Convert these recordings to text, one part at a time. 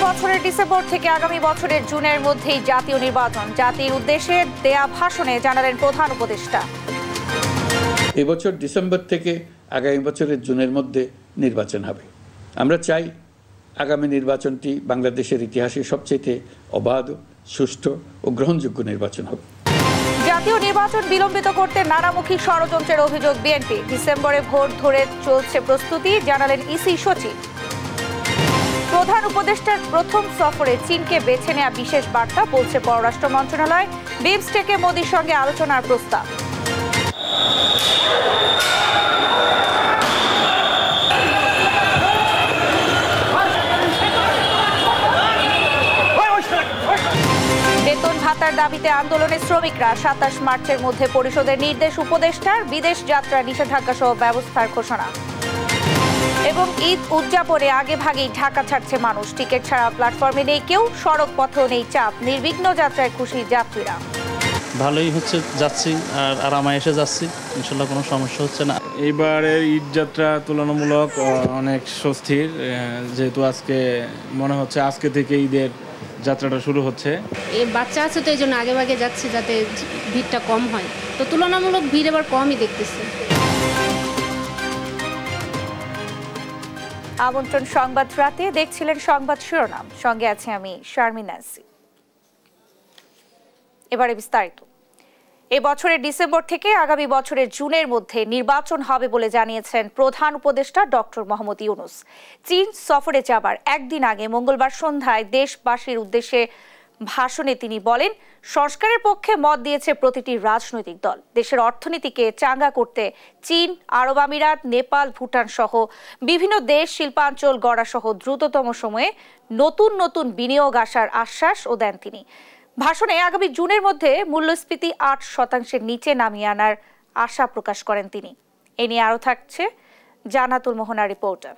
বছরের ডিসেম্বর থেকে আগামী বছরের জুনের মধ্যেই জাতীয় নির্বাচন। জাতির উদ্দেশ্যে দেয়া ভাষণে জানালেন প্রধান উপদেষ্টা। এবছর ডিসেম্বর থেকে আগামী বছরের জুনের মধ্যে নির্বাচন হবে। আমরা চাই আগামী নির্বাচনটি বাংলাদেশের ইতিহাসে সবচেয়ে অবাধ, সুষ্ঠু ও গ্রহণযোগ্য নির্বাচন হবে। জাতীয় নির্বাচন বিলম্বিত করতে নানামুখী ষড়যন্ত্রের অভিযোগ বিএনপি। ডিসেম্বরে ভোট ধরে চলছে প্রস্তুতি, জানালেন ইসি সচিব। প্রধান উপদেষ্টার প্রথম সফরে চীনকে বেছে নেওয়া বিশেষ বার্তা, বলছে পররাষ্ট্র মন্ত্রণালয়। বিমস্টেকে মোদির সঙ্গে আলোচনার প্রস্তাব। বেতন ভাতার দাবিতে আন্দোলনে শ্রমিকরা ২৭ মার্চের মধ্যে পরিষদের নির্দেশ উপদেষ্টার। বিদেশ যাত্রা নিষেধাজ্ঞা সহ ব্যবস্থার ঘোষণা। এবং ঈদ উদযাপনে আগে ভাগেই ঢাকা ছাড়ছে মানুষ। টিকিট ছাড়া প্ল্যাটফর্মে নেই কেউ, সড়ক পথেও নেই চাপ। নির্বিঘ্ন যাত্রায় খুশি যাত্রীরা। ভালোই হচ্ছে, যাচ্ছি আর আরামে এসে যাচ্ছি, ইনশাল্লাহ কোনো সমস্যা হচ্ছে না। এইবারের ঈদ যাত্রা তুলনামূলক অনেক স্বস্তির, যেহেতু আজকে মনে হচ্ছে আজকে থেকে ঈদের যাত্রাটা শুরু হচ্ছে। এই বাচ্চা আছে তো এই জন্য আগে ভাগে যাচ্ছি যাতে ভিড়টা কম হয়, তো তুলনামূলক ভিড় এবার কমই দেখতেছি। আমন্ত্রণ সংবাদ রাতে, দেখছিলেন সংবাদ শিরোনাম, সঙ্গে আছে আমি শারমিন নাসি। এবারে বিস্তারিত। এই বছরের ডিসেম্বর থেকে আগামী বছরের জুনের মধ্যে নির্বাচন হবে বলে জানিয়েছেন প্রধান উপদেষ্টা ডক্টর মোহাম্মদ ইউনূস। চীন সফরে যাবার একদিন আগে মঙ্গলবার সন্ধ্যায় দেশবাসীর উদ্দেশ্যে ভাষণে তিনি বলেন, সংস্কারের পক্ষে মত দিয়েছে প্রতিটি রাজনৈতিক দল। দেশের অর্থনীতিকে চাঙ্গা করতে চীন, আরব আমিরাত, নেপাল, ভুটান সহ বিভিন্ন দেশ শিল্পাঞ্চল গড়া সহ দ্রুততম সময়ে নতুন নতুন বিনিয়োগ আসার আশ্বাসও দেন তিনি। ভাষণে আগামী জুনের মধ্যে মূল্যস্ফীতি ৮% নিচে নামিয়ে আনার আশা প্রকাশ করেন তিনি। এ নিয়ে আরও থাকছে জান্নাতুল মোহনা রিপোর্টার।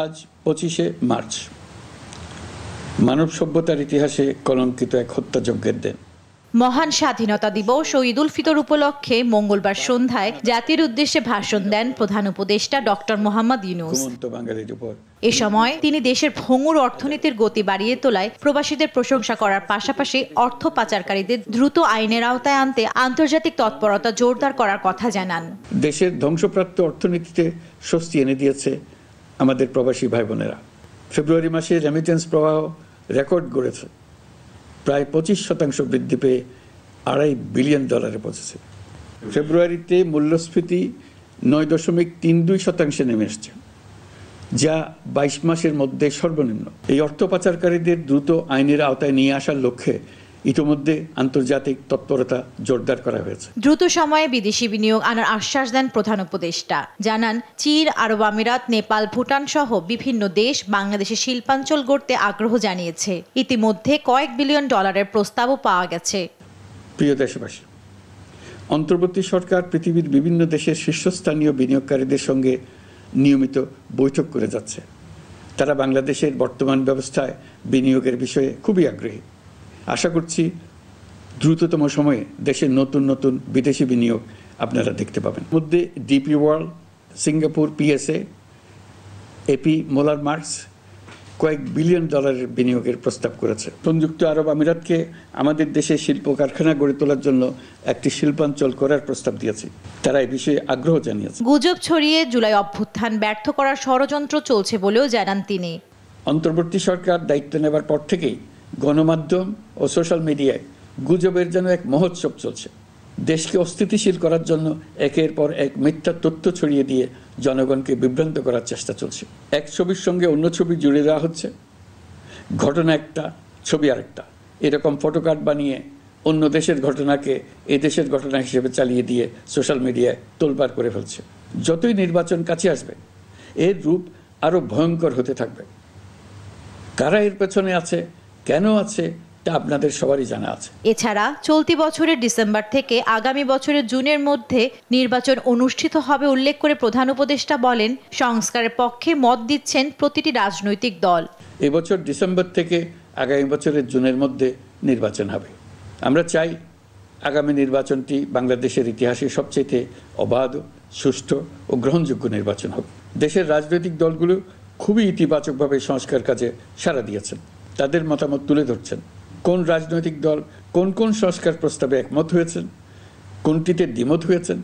আজ ২৫শে মার্চ, মানব সভ্যতার ইতিহাসে কলঙ্কিত এক হত্যাযজ্ঞের দিন। মহান স্বাধীনতা দিবস ও ঈদ উল ফিতর উপলক্ষে মঙ্গলবার সন্ধ্যায় জাতির উদ্দেশ্যে ভাষণ দেন প্রধান উপদেষ্টা ডক্টর মোহাম্মদ ইউনূস। এ সময় তিনি দেশের ভঙ্গুর অর্থনীতির গতি বাড়িয়ে তোলায় প্রবাসীদের প্রশংসা করার পাশাপাশি অর্থ পাচারকারীদের দ্রুত আইনের আওতায় আনতে আন্তর্জাতিক তৎপরতা জোরদার করার কথা জানান। দেশের ধ্বংসপ্রাপ্ত অর্থনীতিতে স্বস্তি এনে দিয়েছে আমাদের প্রবাসী ভাই বোনেরা। ফেব্রুয়ারি মাসে রেমিটেন্স প্রবাহ রেকর্ড গড়েছে, প্রায় ২৫% বৃদ্ধি পেয়ে $২.৫ বিলিয়ন পৌঁছেছে। ফেব্রুয়ারিতে মূল্যস্ফীতি ৯.৩২% নেমে এসছে, যা ২২ মাসের মধ্যে সর্বনিম্ন। এই অর্থ পাচারকারীদের দ্রুত আইনের আওতায় নিয়ে আসার লক্ষ্যে ইতিমধ্যে আন্তর্জাতিক তৎপরতা জোরদার করা হয়েছে। দ্রুত সময়ে বিদেশি বিনিয়োগ আনার আশ্বাস দেন প্রধান উপদেষ্টা। জানান, চীন, আরব আমিরাত, নেপাল, ভুটান সহ বিভিন্ন দেশ বাংলাদেশের শিল্পাঞ্চল গড়তে আগ্রহ জানিয়েছে। ইতিমধ্যে কয়েক বিলিয়ন ডলারের প্রস্তাবও পাওয়া গেছে। প্রিয় দেশবাসী, অন্তর্বর্তী সরকার পৃথিবীর বিভিন্ন দেশের শীর্ষস্থানীয় বিনিয়োগকারীদের সঙ্গে নিয়মিত বৈঠক করে যাচ্ছে। তারা বাংলাদেশের বর্তমান ব্যবস্থায় বিনিয়োগের বিষয়ে খুবই আগ্রহী। আশা করছি দ্রুততম সময়ে দেশের নতুন নতুন বিদেশি বিনিয়োগ আপনারা দেখতে পাবেন। মধ্যে DP world, Singapore PSA, AP Moller Maersk কয়েক বিলিয়ন ডলারের বিনিয়োগের প্রস্তাব করেছে। সংযুক্ত আরব আমিরাতকে আমাদের দেশে শিল্প কারখানা গড়ে তোলার জন্য একটি শিল্পাঞ্চল করার প্রস্তাব দিয়েছে। তারা এই বিষয়ে আগ্রহ জানিয়েছে। গুজব ছড়িয়ে জুলাই অভ্যুত্থান ব্যর্থ করার ষড়যন্ত্র চলছে বলেও জানান তিনি। অন্তর্বর্তী সরকার দায়িত্ব নেবার পর থেকেই গণমাধ্যম ও সোশ্যাল মিডিয়ায় গুজবের যেন এক মহোৎসব চলছে। দেশকে অস্থিতিশীল করার জন্য একের পর এক মিথ্যা তথ্য ছড়িয়ে দিয়ে জনগণকে বিভ্রান্ত করার চেষ্টা চলছে। এক ছবির সঙ্গে অন্য ছবি জুড়ে দেওয়া হচ্ছে, ঘটনা একটা, ছবি আরেকটা। এরকম ফটোকার্ড বানিয়ে অন্য দেশের ঘটনাকে এ দেশের ঘটনা হিসেবে চালিয়ে দিয়ে সোশ্যাল মিডিয়ায় তোলপাড় করে ফেলছে। যতই নির্বাচন কাছে আসবে এর রূপ আরও ভয়ঙ্কর হতে থাকবে। কারা এর পেছনে আছে, কেন আছে, তা আপনাদের সবারই জানা আছে। এছাড়া চলতি বছরের ডিসেম্বর থেকে আগামী বছরের জুনের মধ্যে নির্বাচন অনুষ্ঠিত হবে উল্লেখ করে প্রধান উপদেষ্টা বলেন, সংস্কারের পক্ষে মত দিচ্ছেন প্রতিটি রাজনৈতিক দল। এবছর ডিসেম্বর থেকে আগামী বছরের জুনের মধ্যে নির্বাচন হবে। আমরা চাই আগামী নির্বাচনটি বাংলাদেশের ইতিহাসে সবচেয়ে অবাধ, সুষ্ঠু ও গ্রহণযোগ্য নির্বাচন হবে। দেশের রাজনৈতিক দলগুলো খুবই ইতিবাচকভাবে সংস্কার কাজে সাড়া দিয়েছেন। তাদের মতামত তুলে ধরছেন। কোন রাজনৈতিক দল কোন কোন সংস্কার প্রস্তাবে একমত হয়েছেন, কোনটিতে দ্বিমত হয়েছেন,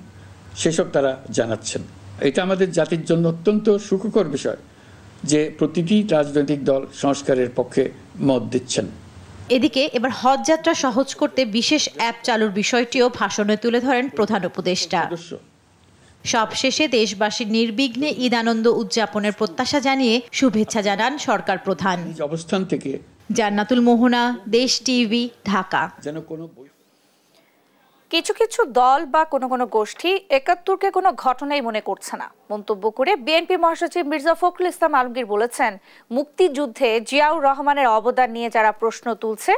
সেসব তারা জানাচ্ছেন। এটা আমাদের জাতির জন্য অত্যন্ত সুখকর বিষয় যে প্রতিটি রাজনৈতিক দল সংস্কারের পক্ষে মত দিচ্ছেন। এদিকে এবার হজ যাত্রা সহজ করতে বিশেষ অ্যাপ চালুর বিষয়টিও ভাষণে তুলে ধরেন প্রধান উপদেষ্টা। সবশেষে দেশবাসীর নির্বিঘ্নে ঈদ আনন্দ উদযাপনের প্রত্যাশা জানিয়ে শুভেচ্ছা জানান সরকার প্রধান। অবস্থান থেকে জান্নাতুল মোহনা, দেশ টিভি, ঢাকা। কিছু কিছু দল বা কোনো গোষ্ঠী ৭১কে কোনো ঘটনাই মনে করছে না মন্তব্য করে বিএনপি মহাসচিব মির্জা ফখরুল ইসলাম আলমগীর বলেছেন, মুক্তিযুদ্ধে জিয়াউর রহমানের অবদান নিয়ে যারা প্রশ্ন তুলছে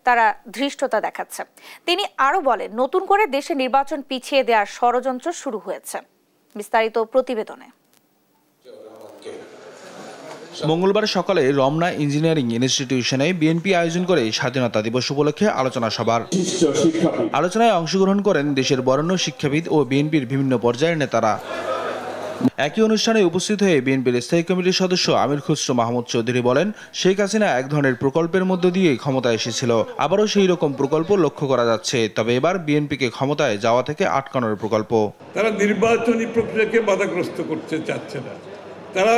তারা ধৃষ্টতা দেখাচ্ছে। তিনি আরো বলেন, নতুন করে দেশে নির্বাচন পিছিয়ে দেওয়ার ষড়যন্ত্র শুরু হয়েছে। বিস্তারিত প্রতিবেদনে। মঙ্গলবার সকালে রমনা ইঞ্জিনিয়ারিং ইনস্টিটিউশনে বিএনপি আয়োজন করে স্বাধীনতা দিবস উপলক্ষে আলোচনা সভার। আলোচনায় অংশগ্রহণ করেন দেশের বরেণ্য শিক্ষাবিদ ও বিএনপির বিভিন্ন পর্যায়ের নেতারা। একই অনুষ্ঠানে উপস্থিত হয়ে বিএনপির স্থায়ী কমিটির সদস্য আমির খুসরো মাহমুদ চৌধুরী বলেন, শেখ হাসিনা এক ধরনের প্রকল্পের মধ্য দিয়ে ক্ষমতায় এসেছিল, আবারও সেই রকম প্রকল্প লক্ষ্য করা যাচ্ছে। তবে এবার বিএনপিকে ক্ষমতায় যাওয়া থেকে আটকানোর প্রকল্প। তারা নির্বাচনী প্রক্রিয়াকে বাধাগ্রস্ত করতে চাচ্ছে না, তারা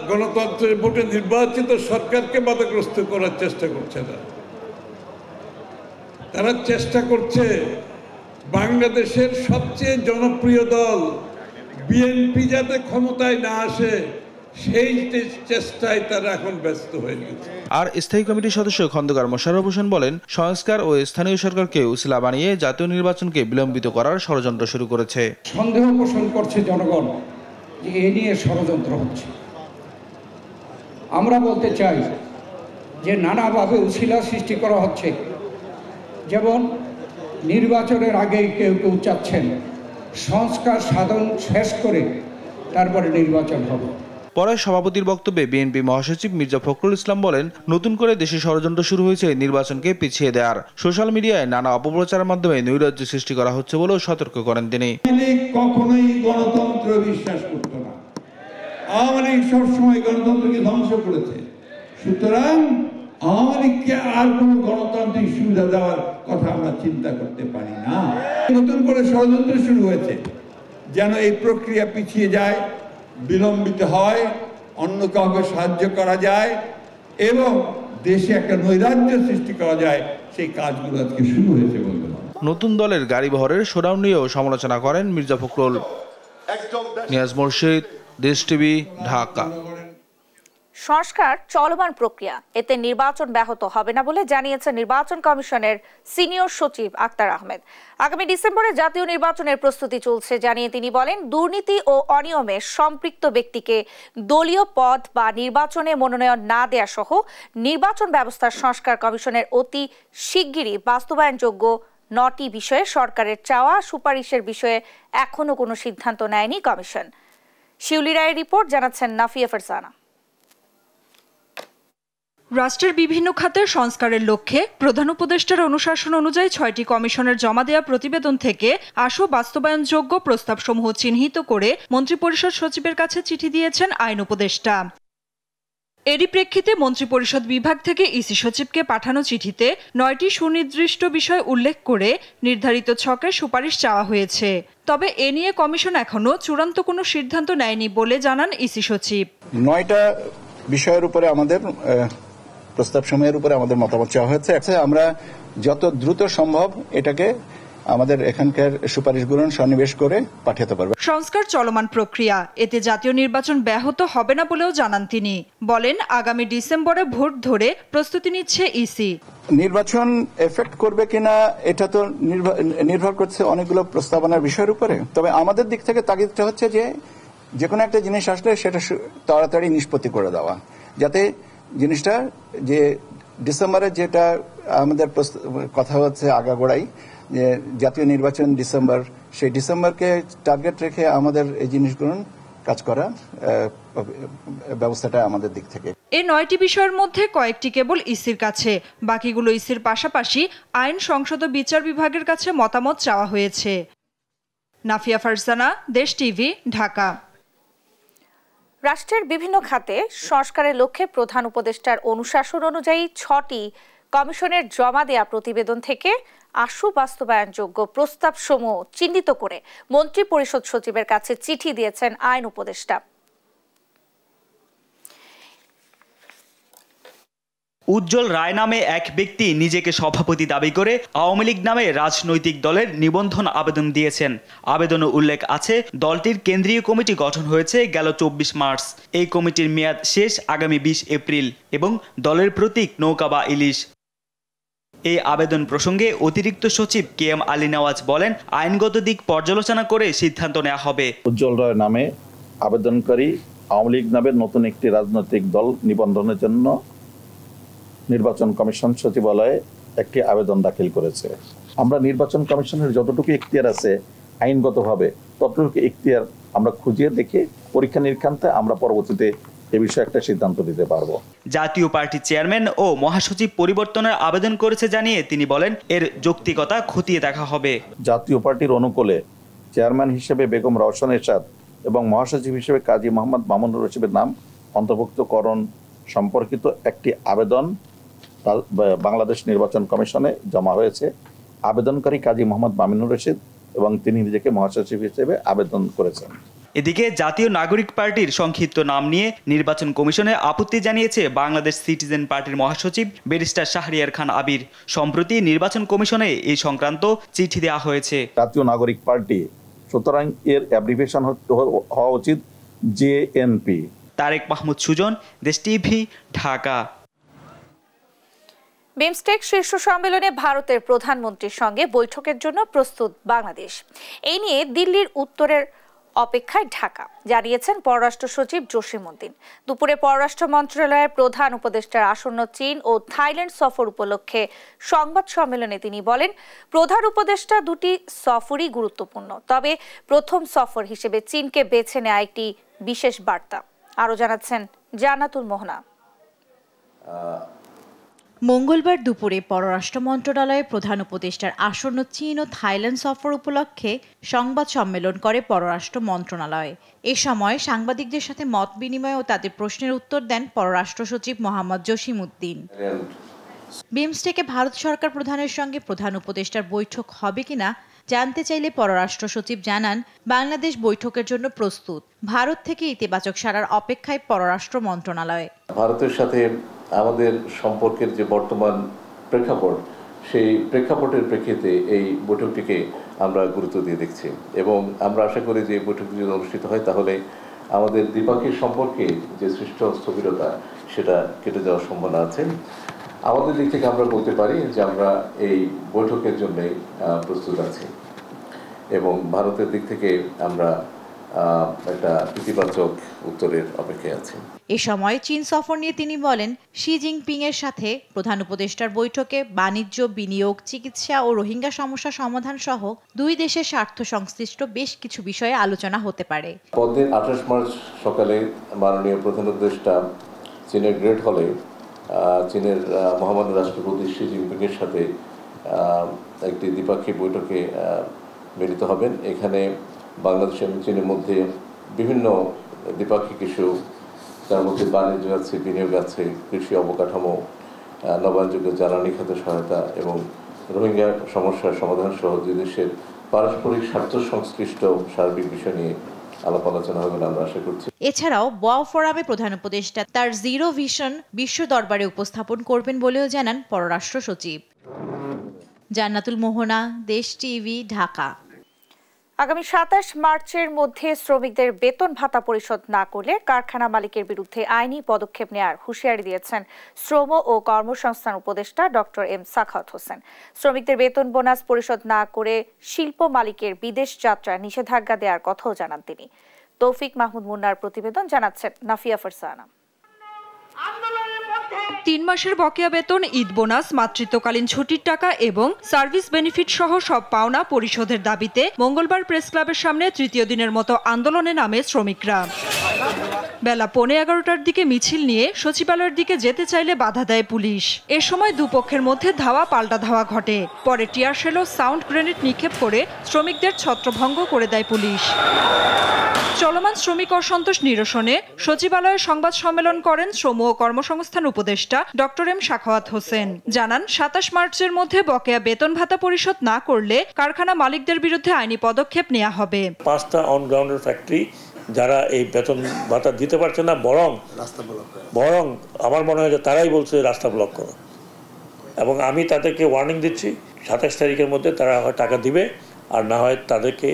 গণতন্ত্রের ভোটে নির্বাচিত সরকারকে বাধাগ্রস্ত করার চেষ্টা করছে না। তারা চেষ্টা করছে বাংলাদেশের সবচেয়ে জনপ্রিয় দল বিএনপি যাতে ক্ষমতায় না আসে সেই চেষ্টায় তারা এখন ব্যস্ত হয়ে গেছে। আর স্থায়ী কমিটির সদস্য খন্দকার মোশাররফ হোসেন বলেন, সংস্কার ও স্থানীয় সরকারকে উসিলা বানিয়ে জাতীয় নির্বাচনকে বিলম্বিত করার ষড়যন্ত্র শুরু করেছে। সন্দেহ পোষণ করছে জনগণ যে এ নিয়ে ষড়যন্ত্র হচ্ছে। আমরা বলতে চাই যে নানাভাবে উসিলা সৃষ্টি করা হচ্ছে, যেমন নির্বাচনের আগেই কেউ কেউ চাচ্ছেন সংস্কার সাধন শেষ করে তারপরে নির্বাচন হবে। পরে সভাপতির বক্তব্যে বিএনপি মহাসচিব মির্জা ফখরুল ইসলাম বলেন, নতুন করে দেশে ষড়যন্ত্র শুরু হয়েছে নির্বাচনকে পিছিয়ে দেওয়ার। সোশ্যাল মিডিয়ায় নানা অপপ্রচারের মাধ্যমে নৈরাজ্য সৃষ্টি করা হচ্ছে বলেও সতর্ক করেন তিনি। কখনোই গণতন্ত্র বিশ্বাস করত না, আওয়ামী লীগ সবসময় গণতন্ত্রকে ধ্বংস করেছে। সুতরাং আওয়ামী লীগকে আর কোনো গণতান্ত্রিক সুবিধা দেওয়ার কথা আমরা চিন্তা করতে পারি না। নতুন করে ষড়যন্ত্র শুরু হয়েছে যেন এই প্রক্রিয়া পিছিয়ে যায়, বিলম্বিত হয়, অন্য কাউকে সাহায্য করা যায় এবং দেশে একটা নৈরাজ্য সৃষ্টি করা যায়, সেই কাজগুলো আজকে শুরু হয়েছে বলতে পারেন। নতুন দলের গাড়ি বহরের শোডাউন নিয়েও সমালোচনা করেন মির্জা ফখরুল। নিয়াজ মুর্শিদ, দেশ টিভি, ঢাকা। সংস্কার চলমান প্রক্রিয়া, এতে নির্বাচন ব্যাহত হবে না বলে জানিয়েছেন নির্বাচন কমিশনের সিনিয়র সচিব আক্তার আহমেদ। আগামী ডিসেম্বরে জাতীয় নির্বাচনের প্রস্তুতি চলছে জানিয়ে তিনি বলেন, দুর্নীতি ও অনিয়মে সম্পৃক্ত ব্যক্তিকে দলীয় পদ বা নির্বাচনে মনোনয়ন না দেয়া সহ নির্বাচন ব্যবস্থার সংস্কার কমিশনের অতি শিগগিরই বাস্তবায়নযোগ্য 9টি বিষয়ে সরকারের চাওয়া সুপারিশের বিষয়ে এখনো কোনো সিদ্ধান্ত নেয়নি কমিশন। শিউলি রায়ের রিপোর্ট, জানাচ্ছেন নাফিয়া ফারজানা। রাষ্ট্রের বিভিন্ন খাতের সংস্কারের লক্ষ্যে প্রধান উপদেষ্টার অনুশাসন অনুযায়ী 6টি কমিশনের জমা দেওয়া প্রতিবেদন থেকে আশু বাস্তবায়নযোগ্য প্রস্তাবসমূহ চিহ্নিত করে মন্ত্রিপরিষদ সচিবের কাছে চিঠি দিয়েছেন আইন উপদেষ্টা। এরই প্রেক্ষিতে মন্ত্রিপরিষদ বিভাগ থেকে ইসি সচিবকে পাঠানো চিঠিতে 9টি সুনির্দিষ্ট বিষয় উল্লেখ করে নির্ধারিত ছকে সুপারিশ চাওয়া হয়েছে। তবে এ নিয়ে কমিশন এখনো চূড়ান্ত কোনো সিদ্ধান্ত নেয়নি বলে জানান ইসি সচিব। 9টা বিষয়ের উপরে আমাদের প্রস্তাব সময়ের উপরে আমাদের মতামত চাওয়া হয়েছে। আমরা যত দ্রুত সম্ভব এটাকে আমাদের এখানকার সুপারিশগুলো সন্নিবেশ করে পাঠাতে পারবে। সংস্কার চলমান প্রক্রিয়া, এতে জাতীয় নির্বাচন ব্যাহত হবে না বলেও জানান তিনি। বলেন, আগামী ডিসেম্বরে ভোট ধরে প্রস্তুতি নিচ্ছে ইসি। নির্বাচন এফেক্ট করবে কিনা এটা তো নির্ভর করছে অনেকগুলো প্রস্তাবনার বিষয়ের উপরে। তবে আমাদের দিক থেকে তাগিদটা হচ্ছে যে কোনো একটা জিনিস আসলে সেটা তাড়াতাড়ি নিষ্পত্তি করে দেওয়া, যাতে জিনিসটা যে ডিসেম্বরে যেটা আমাদের কথা হচ্ছে আগাগোড়াই যে জাতীয় নির্বাচন ডিসেম্বর, সেই ডিসেম্বরকে টার্গেট রেখে আমাদের এই জিনিসগুলো কাজ করা ব্যবস্থাটা আমাদের দিক থেকে। এই 9টি বিষয়ের মধ্যে কয়েকটি কেবল ইসির কাছে, বাকিগুলো ইসির পাশাপাশি আইন সংসদ ও বিচার বিভাগের কাছে মতামত চাওয়া হয়েছে। নাফিয়া ফারজানা, দেশ টিভি, ঢাকা। রাষ্ট্রের বিভিন্ন খাতে সংস্কারের লক্ষ্যে প্রধান উপদেষ্টার অনুশাসন অনুযায়ী 6টি কমিশনের জমা দেয়া প্রতিবেদন থেকে আশু বাস্তবায়নযোগ্য প্রস্তাবসমূহ চিহ্নিত করে মন্ত্রিপরিষদ সচিবের কাছে চিঠি দিয়েছেন আইন উপদেষ্টা। উজ্জ্বল রায় নামে এক ব্যক্তি নিজেকে সভাপতি দাবি করে আওয়ামী লীগ নামে রাজনৈতিক দলের নিবন্ধন আবেদন দিয়েছেন। আবেদনে উল্লেখ আছে, দলটির কেন্দ্রীয় কমিটি গঠন হয়েছে গেল 24 মার্চ। এই কমিটির মেয়াদ শেষ আগামী 20 এপ্রিল এবং দলের প্রতীক নৌকা বা ইলিশ। এই আবেদন প্রসঙ্গে অতিরিক্ত সচিব KM আলী নওয়াজ বলেন, আইনগত দিক পর্যালোচনা করে সিদ্ধান্ত নেওয়া হবে। উজ্জ্বল রায় নামে আবেদনকারী আওয়ামী লীগ নামের নতুন একটি রাজনৈতিক দল নিবন্ধনের জন্য নির্বাচন কমিশন সচিবালয়ে একটি আবেদন দাখিল করেছে। আমরা নির্বাচন কমিশনের যতটুকু এখতিয়ার আছে আইনগতভাবে ততটুকু এখতিয়ার আমরা খুঁজিয়ে দেখে পরীক্ষা নিরীক্ষান্তে আমরা পরবর্তীতে এ বিষয়ে একটা সিদ্ধান্ত দিতে পারবো। জাতীয় পার্টির চেয়ারম্যান ও মহাসচিব পরিবর্তনের আবেদন করেছে জানিয়ে তিনি বলেন, এর যৌক্তিকতা খতিয়ে দেখা হবে। জাতীয় পার্টির অনুকূলে চেয়ারম্যান হিসেবে বেগম রওশন এরশাদ এবং মহাসচিব হিসেবে কাজী মোহাম্মদ মামুনুর রশিদের নাম অন্তর্ভুক্তকরণ সম্পর্কিত একটি আবেদন বাংলাদেশ নির্বাচন কমিশনে জমা হয়েছে। আবেদনকারী কাজী মোহাম্মদ মামুনুর রশিদ এবং তিনি নিজেকে মহাসচিব হিসেবে আবেদন করেছেন। এদিকে জাতীয় নাগরিক পার্টির সংক্ষিপ্ত নাম নিয়ে নির্বাচন কমিশনে আপত্তি জানিয়েছে বাংলাদেশ সিটিজেন পার্টির মহাসচিব ব্যারিস্টার শাহরিয়ার খান আবির। সম্প্রতি নির্বাচন কমিশনে এই সংক্রান্ত চিঠি দেওয়া হয়েছে। জাতীয় নাগরিক পার্টি, সুতরাং এর অ্যাব্রিভিয়েশন হওয়া উচিত JNP। তারেক মাহমুদ সুজন, দেশ টিভি, ঢাকা। বিমস্টেক শীর্ষ সম্মেলনে ভারতের প্রধানমন্ত্রীর সঙ্গে বৈঠকের জন্য প্রস্তুত বাংলাদেশ। এই নিয়ে দিল্লির উত্তরের অপেক্ষায় ঢাকা, জানিয়েছেন পররাষ্ট্র সচিব জসিমউদ্দিন। দুপুরে পররাষ্ট্র মন্ত্রণালয়ের প্রধান উপদেষ্টার আসন্ন চীন ও থাইল্যান্ড সফর উপলক্ষে সংবাদ সম্মেলনে তিনি বলেন, প্রধান উপদেষ্টা দুটি সফরই গুরুত্বপূর্ণ, তবে প্রথম সফর হিসেবে চীনকে বেছে নেওয়া একটি বিশেষ বার্তা। আরও জানাচ্ছেন জান্নাতুল মোহনা। মঙ্গলবার দুপুরে পররাষ্ট্র মন্ত্রণালয়ের প্রধান উপদেষ্টার আসন্ন চীন ও থাইল্যান্ড সফর উপলক্ষে সংবাদ সম্মেলন করে পররাষ্ট্র মন্ত্রণালয়। এ সময় সাংবাদিকদের সাথে মত বিনিময় ও তাদের প্রশ্নের উত্তর দেন পররাষ্ট্র সচিব মোহাম্মদ জসিমউদ্দিন। বিমস্টেকে ভারত সরকার প্রধানের সঙ্গে প্রধান উপদেষ্টার বৈঠক হবে কিনা জানতে চাইলে পররাষ্ট্র সচিব জানান, বাংলাদেশ বৈঠকের জন্য প্রস্তুত। ভারত থেকে ইতিবাচক সাড়ার অপেক্ষায় পররাষ্ট্র মন্ত্রণালয়। ভারতের সাথে আমাদের সম্পর্কের যে বর্তমান প্রেক্ষাপট, সেই প্রেক্ষাপটের প্রেক্ষিতে এই বৈঠকটিকে আমরা গুরুত্ব দিয়ে দেখছি এবং আমরা আশা করি যে বৈঠকটি যদি অনুষ্ঠিত হয় তাহলে আমাদের দ্বিপাক্ষিক সম্পর্কে যে সৃষ্ট স্থবিরতা সেটা কেটে যাওয়ার সম্ভাবনা আছে। আমাদের দিক থেকে আমরা বলতে পারি যে আমরা এই বৈঠকের জন্যই প্রস্তুত আছি এবং ভারতের দিক থেকে আমরা একটা ইতিবাচক উত্তরের অপেক্ষায় আছি। এ সময় চীন সফর নিয়ে তিনি বলেন, শি জিনপিং এর সাথে প্রধান উপদেষ্টার বৈঠকে বাণিজ্য, বিনিয়োগ, চিকিৎসা ও রোহিঙ্গা সমস্যা সমাধান সহ দুই দেশের স্বার্থ সংশ্লিষ্ট বেশ কিছু বিষয়ে আলোচনা হতে পারে। পরদিন 28 মার্চ সকালে মাননীয় প্রধান উপদেষ্টা চীনের গ্রেট হলে চীনের মহামান্য রাষ্ট্রপতি শি জিনপিং এর সাথে একটি দ্বিপাক্ষিক বৈঠকে মিলিত হবেন। এখানে বাংলাদেশ এবং চীনের মধ্যে বিভিন্ন দ্বিপাক্ষিক ইস্যু, তার মধ্যে বাণিজ্য আছে, বিনিয়োগ আছে, কৃষি অবকাঠামো, নবায়নযোগ্য জ্বালানি খাতে সহায়তা এবং রোহিঙ্গা সমস্যার সমাধান সহ দুই দেশের পারস্পরিক স্বার্থ সংশ্লিষ্ট সার্বিক বিষয় নিয়ে আলাপ আলোচনা হবে বলে আমরা আশা করছি। এছাড়াও ওয়াও ফোরামে প্রধান উপদেষ্টা তার জিরো ভিশন বিশ্ব দরবারে উপস্থাপন করবেন বলেও জানান পররাষ্ট্র সচিব। জান্নাতুল মোহনা, দেশ টিভি, ঢাকা। আগামী 27 মার্চের মধ্যে শ্রমিকদের বেতন ভাতা পরিশোধ না করলে কারখানা মালিকের বিরুদ্ধে আইনি পদক্ষেপ নেওয়ার হুঁশিয়ারি দিয়েছেন শ্রম ও কর্মসংস্থান উপদেষ্টা ডক্টর এম সাখাওয়াত হোসেন। শ্রমিকদের বেতন বোনাস পরিশোধ না করে শিল্প মালিকের বিদেশ যাত্রা নিষেধাজ্ঞা দেওয়ার কথাও জানান তিনি। তৌফিক মাহমুদ মুন্নার প্রতিবেদন, জানাচ্ছেন নাফিয়া ফারসানা। 3 মাসের বকেয়া বেতন, ঈদ বোনাস, মাতৃত্বকালীন ছুটির টাকা এবং সার্ভিস বেনিফিট সহ সব পাওনা পরিশোধের দাবিতে মঙ্গলবার প্রেস ক্লাবের সামনে তৃতীয় দিনের মতো আন্দোলনে নামে শ্রমিকরা। বেলা 11:15টার দিকে মিছিল নিয়ে সচিবালয়ের দিকে যেতে চাইলে বাধা দেয় পুলিশ। এ সময় দুপক্ষের মধ্যে ধাওয়া পাল্টা ধাওয়া ঘটে। পরে টিয়ার শেল ও সাউন্ড গ্রেনেড নিক্ষেপ করে শ্রমিকদের ছত্রভঙ্গ করে দেয় পুলিশ। চলমান শ্রমিক অসন্তোষ নিরসনে সচিবালয়ে সংবাদ সম্মেলন করেন শ্রম ও কর্মসংস্থান উপদেষ্টা ডক্টর এম সাখাওয়াত হোসেন। জানান 27 মার্চের মধ্যে বকেয়া বেতন ভাতা পরিশোধ না করলে কারখানা মালিকদের বিরুদ্ধে আইনি পদক্ষেপ নেওয়া হবে। 5টা অন গ্রাউন্ডের ফ্যাক্টরি যারা এই বেতন ভাতা দিতে পারছে না, বরং আমার মনে হয় যে তারাই বলছে রাস্তা ব্লক করো, এবং আমি তাদেরকে ওয়ার্নিং দিচ্ছি 27 তারিখের মধ্যে তারা হয় টাকা দিবে, আর না হয় তাদেরকে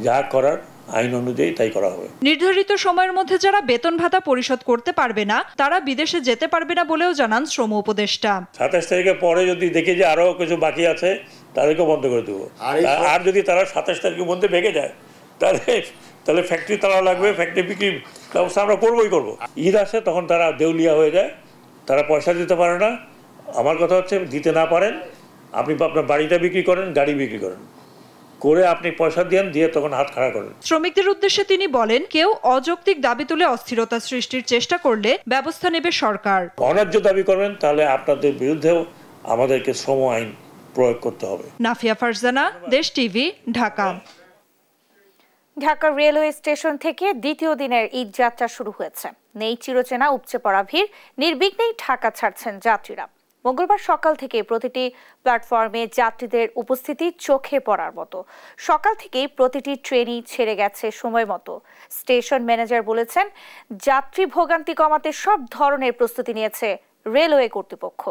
যা করার আইন অনুযায়ী তাই করা হবে। নির্ধারিত সময়ের মধ্যে যারা বেতন ভাতা পরিশোধ করতে পারবে না তারা বিদেশে যেতে পারবে না বলেও জানান শ্রম উপদেষ্টা। 27 তারিখের পরে যদি দেখি যে আরো কিছু বাকি আছে তাদেরকে বন্ধ করে দেবো, আর যদি তারা 27 তারিখের মধ্যে ভেঙে যায় তাহলে ফ্যাক্টরি তালা লাগবে, ফ্যাক্টরি বিক্রি ব্যবস্থা আমরা করবোই করবো। ঈদ আসে তখন তারা দেউলিয়া হয়ে যায়, তারা পয়সা দিতে পারে না। আমার কথা হচ্ছে দিতে না পারেন, আপনি আপনার বাড়িটা বিক্রি করেন, গাড়ি বিক্রি করেন, করে আপনি পয়সা দিয়ে তখন হাত খাড়া করেন। শ্রমিকদের উদ্দেশ্যে তিনি বলেন, কেউ অযৌক্তিক দাবি তুলে অস্থিরতা সৃষ্টির চেষ্টা করলে ব্যবস্থা নেবে সরকার। অন্যায্য দাবি করবেন তাহলে আপনাদের বিরুদ্ধেও আমাদেরকে শ্রম আইন প্রয়োগ করতে হবে। নাফিয়া ফারজানা, দেশ TV, Dhaka. Dhaka railway station থেকে দ্বিতীয় দিনের ঈদ যাত্রা শুরু হয়েছে। নেই চিরচেনা উপচে পড়া ভিড়, নির্বিঘ্নেই ঢাকা ছাড়ছেন যাত্রীরা। মঙ্গলবার সকাল থেকে প্রতিটি প্ল্যাটফর্মে যাত্রীদের উপস্থিতি চোখে পড়ার মতো। সকাল থেকেই প্রতিটি ট্রেনই ছেড়ে গেছে সময় মতো। স্টেশন ম্যানেজার বলেছেন, যাত্রী ভোগান্তি কমাতে সব ধরনের প্রস্তুতি নিয়েছে রেলওয়ে কর্তৃপক্ষ।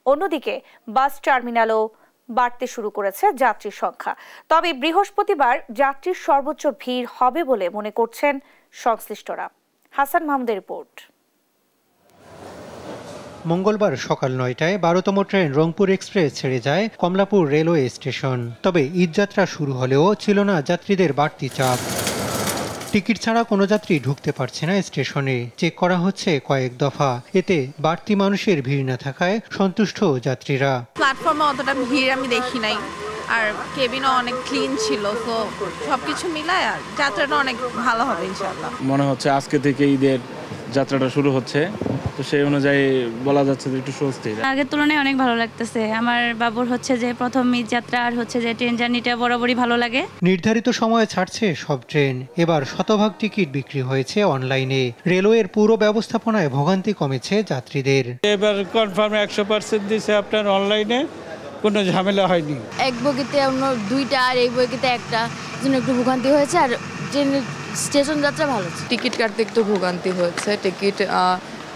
অন্যদিকে বাস টার্মিনালও বাড়তে শুরু করেছে যাত্রীর সংখ্যা। তবে বৃহস্পতিবার যাত্রীর সর্বোচ্চ ভিড় হবে বলে মনে করছেন সংশ্লিষ্টরা। হাসান মাহমুদের রিপোর্ট। মঙ্গলবার সকাল 9টায় 12তম ট্রেন রংপুর এক্সপ্রেস ছেড়ে যায় কমলাপুর রেলওয়ে স্টেশন। তবে ঈদযাত্রা শুরু হলেও ছিল না যাত্রীদের বাড়তি চাপ। টিকিট ছাড়া কোনো যাত্রী ঢুকতে পারছে না স্টেশনে। চেক করা হচ্ছে কয়েক দফা। এতে বাড়তি মানুষের ভিড় না থাকায় সন্তুষ্ট যাত্রীরা। প্ল্যাটফর্মে অতটা ভিড় আমি দেখি নাই, আর কেবিনও অনেক ক্লিন ছিল, তো সবকিছু মিলায় আর যাত্রাটা অনেক ভালো হবে ইনশাআল্লাহ। মনে হচ্ছে আজকে থেকে ঈদের যাত্রাটা শুরু হচ্ছে, তো সেই অনুযায়ী বলা যাচ্ছে যে একটু স্বস্তি। আগের তুলনায় অনেক ভালো লাগতেছে। আমার বাবুর হচ্ছে যে প্রথম ঈদ যাত্রা, আর হচ্ছে যে ট্রেন জার্নিটা বরাবরই ভালো লাগে। নির্ধারিত সময়ে ছাড়ছে সব ট্রেন। এবার শতভাগ টিকিট বিক্রি হয়েছে অনলাইনে। রেলওয়ের পুরো ব্যবস্থাপনায় ভোগান্তি কমেছে যাত্রীদের। এবার কনফার্ম 100% দিয়েছে আপনার অনলাইনে, কোনো ঝামেলা হয়নি। এক বগিতে অন্য দুইটা আর এই বগিতে একটা, জন্য একটু ভোগান্তি হয়েছে। আর ট্রেনের স্টেশন যাত্রা ভালো। টিকিট কাটতে একটু ভোগান্তি হয়েছে। টিকিট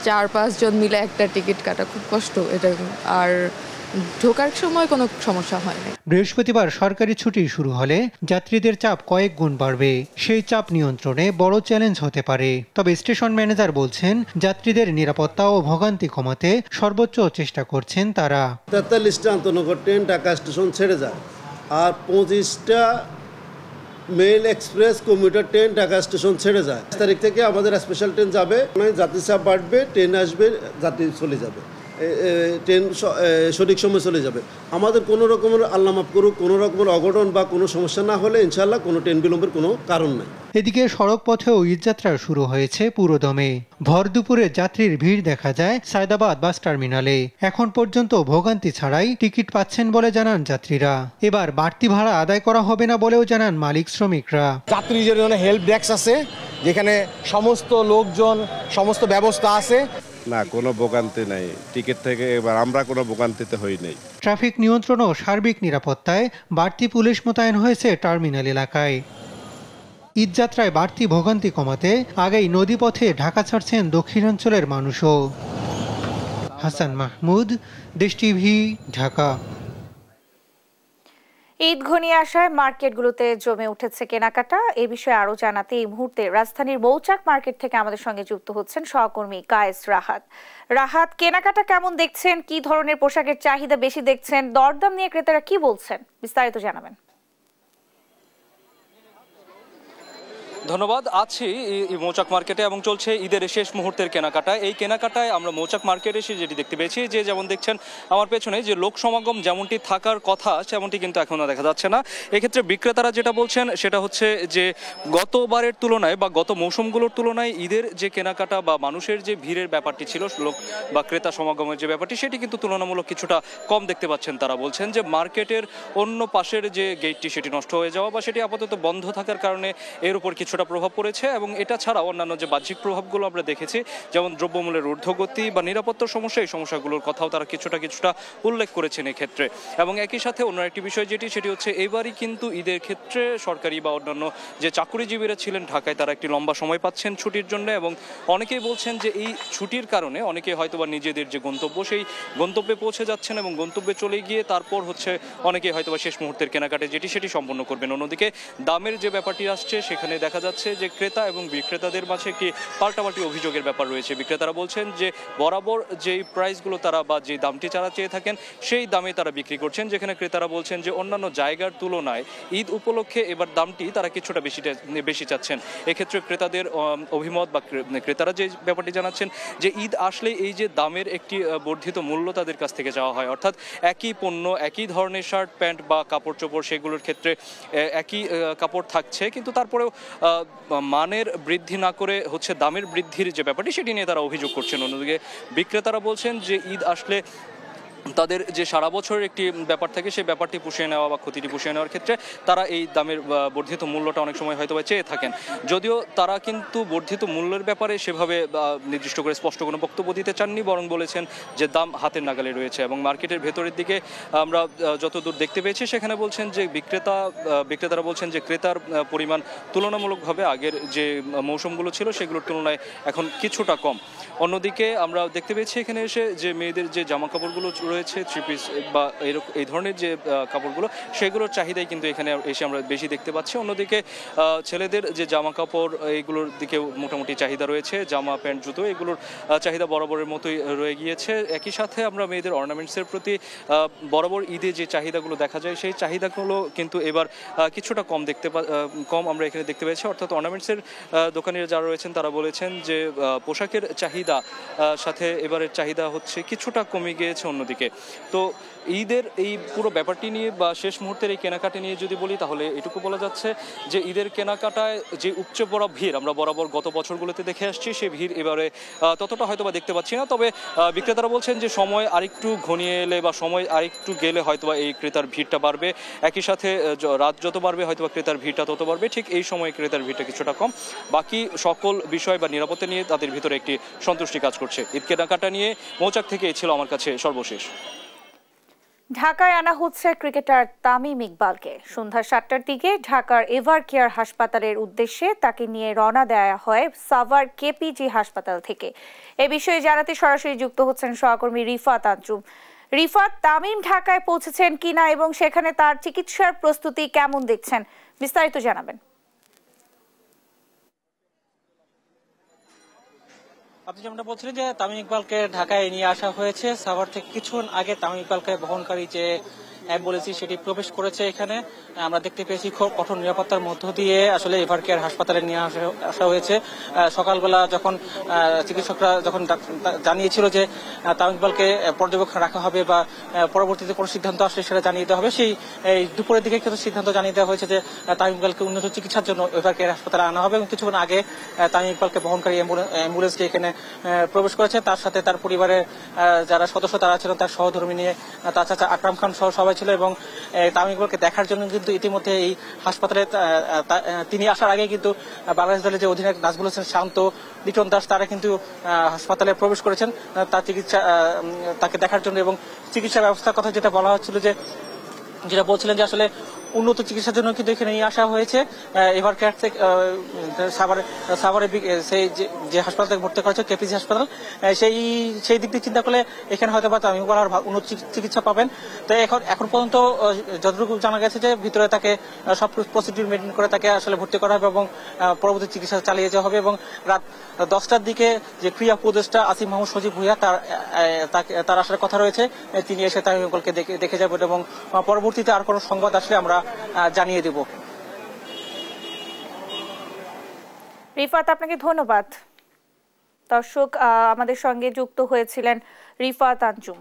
4-5 জন মিলে একটা টিকিট কাটা খুব কষ্ট এটা, আর ঢোকার সময় কোনো সমস্যা হয়নি। বৃহস্পতিবার সরকারি ছুটি শুরু হলে যাত্রীদের চাপ কয়েক গুণ বাড়বে। সেই চাপ নিয়ন্ত্রণে বড় চ্যালেঞ্জ হতে পারে। তবে স্টেশন ম্যানেজার বলছেন, যাত্রীদের নিরাপত্তা ও ভোগান্তি কমাতে সর্বোচ্চ চেষ্টা করছেন তারা। 43টা আন্তনগর ট্রেন ঢাকা স্টেশন ছেড়ে যায়, আর 25টা mail express commuter train Dhaka station ছেড়ে যায়। 5 তারিখ থেকে আমাদের স্পেশাল ট্রেন যাবে, যাত্রী চাপ বাড়বে, ট্রেন আসবে, যাত্রী চলে যাবে, ট্রেন সঠিক সময় চলে যাবে। আমাদের কোনো রকমের আল্লাহ মাফ করুক, কোনো রকমের অঘটন বা কোনো সমস্যা না হলে ইনশাআল্লাহ কোনো ট্রেন বিলম্বের কোনো কারণ নাই। এদিকে সড়ক পথেও ঈদযাত্রা শুরু হয়েছে পুরোদমে। ভর দুপুরে যাত্রীর ভিড় দেখা যায় সায়দাবাদ বাস টার্মিনালে। এখন পর্যন্ত ভোগান্তি ছাড়াই টিকিট পাচ্ছেন বলে জানান যাত্রীরা। এবার বাড়তি ভাড়া আদায় করা হবে না বলেও জানান মালিক শ্রমিকরা। যাত্রীদের জন্য হেল্প ডেস্ক আছে, যেখানে সমস্ত লোকজন, সমস্ত ব্যবস্থা আছে। না, কোনো ভোগান্তি নাই। টিকিট থেকে এবার আমরা কোনো ভোগান্তিতে হই নাই। ট্রাফিক নিয়ন্ত্রণ ও সার্বিক নিরাপত্তায় বাড়তি পুলিশ মোতায়েন হয়েছে টার্মিনাল এলাকায়। ঈদযাত্রায় বাড়তি ভোগান্তি কমাতে আগেই নদীপথে ঢাকা ছাড়ছেন দক্ষিণাঞ্চলের মানুষও। হাসান মাহমুদ, দেশ টিভি, ঢাকা। ঈদ ঘনিয়ে আসায় মার্কেটগুলোতে জমে উঠেছে কেনাকাটা। এ বিষয়ে আরো জানাতে এই মুহূর্তে রাজধানীর মৌচাক মার্কেট থেকে আমাদের সঙ্গে যুক্ত হচ্ছেন সহকর্মী কায়েস রাহাত। রাহাত, কেনাকাটা কেমন দেখছেন? কি ধরনের পোশাকের চাহিদা বেশি দেখছেন? দরদাম নিয়ে ক্রেতারা কি বলছেন? বিস্তারিত জানাবেন। ধন্যবাদ। আছি মৌচাক মার্কেটে এবং চলছে ঈদের শেষ মুহূর্তের কেনাকাটা। এই কেনাকাটায় আমরা মৌচাক মার্কেটে এসে যেটি দেখতে পেয়েছি যে যেমন দেখছেন আমার পেছনে যে লোক সমাগম যেমনটি থাকার কথা সেমনটি কিন্তু এখনও দেখা যাচ্ছে না। এক্ষেত্রে বিক্রেতারা যেটা বলছেন সেটা হচ্ছে যে গতবারের তুলনায় বা গত মৌসুমগুলোর তুলনায় ঈদের যে কেনাকাটা বা মানুষের যে ভিড়ের ব্যাপারটি ছিল, লোক বা ক্রেতা সমাগমের যে ব্যাপারটি সেটি কিন্তু তুলনামূলক কিছুটা কম দেখতে পাচ্ছেন। তারা বলছেন যে মার্কেটের অন্য পাশের যে গেটটি সেটি নষ্ট হয়ে যাওয়া বা সেটি আপাতত বন্ধ থাকার কারণে এর উপর কিছুটা প্রভাব পড়েছে। এবং এটা ছাড়াও অন্যান্য যে বাহ্যিক প্রভাবগুলো আমরা দেখেছি যেমন দ্রব্যমূল্যের ঊর্ধ্বগতি বা নিরাপত্তার সমস্যা, এই সমস্যাগুলোর কথাও তারা কিছুটা উল্লেখ করেছেন এক্ষেত্রে। এবং একই সাথে অন্য একটি বিষয় সেটি হচ্ছে এবারই কিন্তু ঈদের ক্ষেত্রে সরকারি বা অন্যান্য যে চাকুরিজীবীরা ছিলেন ঢাকায় তারা একটি লম্বা সময় পাচ্ছেন ছুটির জন্য। এবং অনেকেই বলছেন যে এই ছুটির কারণে অনেকে হয়তোবা নিজেদের যে গন্তব্য সেই গন্তব্যে পৌঁছে যাচ্ছেন এবং গন্তব্যে চলে গিয়ে তারপর হচ্ছে অনেকে হয়তোবা শেষ মুহূর্তের কেনাকাটা সেটি সম্পন্ন করবেন। অন্যদিকে দামের যে ব্যাপারটি আসছে সেখানে দেখা যাচ্ছে যে ক্রেতা এবং বিক্রেতাদের মাঝে একটি পাল্টাপাল্টি অভিযোগের ব্যাপার রয়েছে। বিক্রেতারা বলছেন যে বরাবর যেই প্রাইসগুলো তারা বা যে দামটি তারা চেয়ে থাকেন সেই দামে তারা বিক্রি করছেন, যেখানে ক্রেতারা বলছেন যে অন্যান্য জায়গার তুলনায় ঈদ উপলক্ষে এবার দামটি তারা কিছুটা বেশি চাচ্ছেন। এক্ষেত্রে ক্রেতাদের অভিমত বা ক্রেতারা যে ব্যাপারটি জানাচ্ছেন যে ঈদ আসলে এই যে দামের একটি বর্ধিত মূল্য তাদের কাছ থেকে চাওয়া হয়, অর্থাৎ একই পণ্য একই ধরনের শার্ট প্যান্ট বা কাপড় চোপড় সেগুলোর ক্ষেত্রে একই কাপড় থাকছে কিন্তু তারপরেও মানের বৃদ্ধি না করে হচ্ছে দামের বৃদ্ধির যে ব্যাপারটি সেটি নিয়ে তারা অভিযোগ করছেন। অন্যদিকে বিক্রেতারা বলছেন যে ঈদ আসলে তাদের যে সারা বছরের একটি ব্যাপার থাকে সেই ব্যাপারটি পুষিয়ে নেওয়া বা ক্ষতিটি পুষিয়ে নেওয়ার ক্ষেত্রে তারা এই দামের বর্ধিত মূল্যটা অনেক সময় হয়তো চেয়ে থাকেন। যদিও তারা কিন্তু বর্ধিত মূল্যের ব্যাপারে সেভাবে নির্দিষ্ট করে স্পষ্ট কোনো বক্তব্য দিতে চাননি, বরং বলেছেন যে দাম হাতের নাগালে রয়েছে। এবং মার্কেটের ভেতরের দিকে আমরা যতদূর দেখতে পেয়েছি সেখানে বলছেন যে বিক্রেতারা বলছেন যে ক্রেতার পরিমাণ তুলনামূলকভাবে আগের যে মৌসুমগুলো ছিল সেগুলোর তুলনায় এখন কিছুটা কম। অন্যদিকে আমরা দেখতে পেয়েছি এখানে এসে যে মেয়েদের যে জামা কাপড়গুলো রয়েছে থ্রি পিস বা এই ধরনের যে কাপড়গুলো সেগুলোর চাহিদাই কিন্তু এখানে এসে আমরা বেশি দেখতে পাচ্ছি। অন্যদিকে ছেলেদের যে জামা কাপড় এইগুলোর দিকেও মোটামুটি চাহিদা রয়েছে, জামা প্যান্ট জুতো এগুলোর চাহিদা বরাবরের মতোই রয়ে গিয়েছে। একই সাথে আমরা মেয়েদের অর্নামেন্টসের প্রতি বরাবর ঈদে যে চাহিদাগুলো দেখা যায় সেই চাহিদাগুলো কিন্তু এবার কিছুটা কম আমরা এখানে দেখতে পেয়েছি। অর্থাৎ অর্নামেন্টসের দোকানিরা যারা রয়েছেন তারা বলেছেন যে পোশাকের চাহিদা সাথে এবারের চাহিদা হচ্ছে কিছুটা কমে গিয়েছে। অন্যদিকে তো ঈদের এই পুরো ব্যাপারটি নিয়ে বা শেষ মুহূর্তের এই কেনাকাটা নিয়ে যদি বলি তাহলে এটুকু বলা যাচ্ছে যে ঈদের কেনাকাটায় যে উপচে পড়া ভিড় আমরা বরাবর গত বছরগুলোতে দেখে আসছি সেই ভিড় এবারে ততটা হয়তো বা দেখতে পাচ্ছি না। তবে বিক্রেতারা বলছেন যে সময় আরেকটু ঘনিয়ে এলে বা সময় আরেকটু গেলে হয়তোবা এই ক্রেতার ভিড়টা বাড়বে, একই সাথে রাত যত বাড়বে হয়তোবা ক্রেতার ভিড়টা তত বাড়বে। ঠিক এই সময়ে ক্রেতার ভিড়টা কিছুটা কম, বাকি সকল বিষয় বা নিরাপত্তা নিয়ে তাদের ভিতরে একটি সন্তুষ্টি কাজ করছে। ঈদ কেনাকাটা নিয়ে মৌচাক থেকে ছিল আমার কাছে সর্বশেষ। ঢাকায় আনা হচ্ছে ক্রিকেটার তামিম ইকবালকে। সন্ধ্যা 7টার দিকে ঢাকার এভার কেয়ার হাসপাতালের উদ্দেশ্যে তাকে নিয়ে রওনা দেওয়া হয় সাভার কেপিজি হাসপাতাল থেকে। এ বিষয়ে জানাতে সরাসরি যুক্ত হচ্ছেন সহকর্মী রিফাত আঞ্জুম। রিফাত, তামিম ঢাকায় পৌঁছেছেন কিনা এবং সেখানে তার চিকিৎসার প্রস্তুতি কেমন দেখছেন, বিস্তারিত জানাবেন। আপনি যেমনটা বলছিলেন যে তামিম ইকবালকে ঢাকায় নিয়ে আসা হয়েছে সাভার থেকে। কিছুক্ষণ আগে তামিম ইকবালকে বহনকারী যে অ্যাম্বুলেন্স সেটি প্রবেশ করেছে এখানে। আমরা দেখতে পেয়েছি খুব কঠোর নিরাপত্তার মধ্য দিয়ে আসলে এভার কেয়ার হাসপাতালে নিয়ে আসা হয়েছে। সকালবেলা যখন চিকিৎসকরা যখন জানিয়েছিল যে তামিম ইকবালকে পর্যবেক্ষণ রাখা হবে বা পরবর্তীতে কোনো সিদ্ধান্ত আসলে সেটা জানিয়ে দেওয়া হবে, সেই দুপুরের দিকে কিছু সিদ্ধান্ত জানিয়ে দেওয়া হয়েছে যে তামিম ইকবালকে উন্নত চিকিৎসার জন্য এভার কেয়ার হাসপাতালে আনা হবে। এবং কিছুক্ষণ আগে তামিম ইকবালকে বহনকারী অ্যাম্বুলেন্সটি এখানে প্রবেশ করেছে। তার সাথে তার পরিবারের যারা সদস্য তারা ছিলেন, তার সহধর্মী নিয়ে তার চাচা আকরাম খান সহ সবাই ছিল। এবং তামিম ইকবালকে দেখার জন্য কিন্তু ইতিমধ্যে এই হাসপাতালে তিনি আসার আগে কিন্তু বাংলাদেশ দলের যে অধিনায়ক নাজমুল হোসেন শান্ত, লিটন দাস তারা কিন্তু হাসপাতালে প্রবেশ করেছেন তার তাকে দেখার জন্য। এবং চিকিৎসা ব্যবস্থার কথা যেটা বলা হচ্ছিল যেটা বলছিলেন যে আসলে উন্নত চিকিৎসার জন্য কিন্তু এখানে নিয়ে আসা হয়েছে। এভার কেয়ার থেকে সাভারে সেই যে হাসপাতাল থেকে ভর্তি করা হয়েছে কেপিজি হাসপাতাল, সেই দিক দিয়ে চিন্তা করলে এখানে হয়তো বা তামিম ইকবাল উন্নত চিকিৎসা পাবেন। তো এখন পর্যন্ত যতটুকু জানা গেছে যে ভিতরে তাকে সব প্রসিডিউর মেনটেন করে তাকে আসলে ভর্তি করা হবে এবং পরবর্তী চিকিৎসা চালিয়ে যাওয়া হবে। এবং রাত 10টার দিকে যে ক্রীড়া উপদেষ্টা আসিফ মাহমুদ সজীব ভুঁইয়া তার আসার কথা রয়েছে, তিনি এসে তামিম ইকবালকে দেখে যাবেন এবং পরবর্তীতে আর কোনো সংবাদ আসলে আমরা জানিয়ে দেব। রিফাত, আপনাকে ধন্যবাদ। দর্শক, আমাদের সঙ্গে যুক্ত হয়েছিলেন রিফাত আঞ্জুম।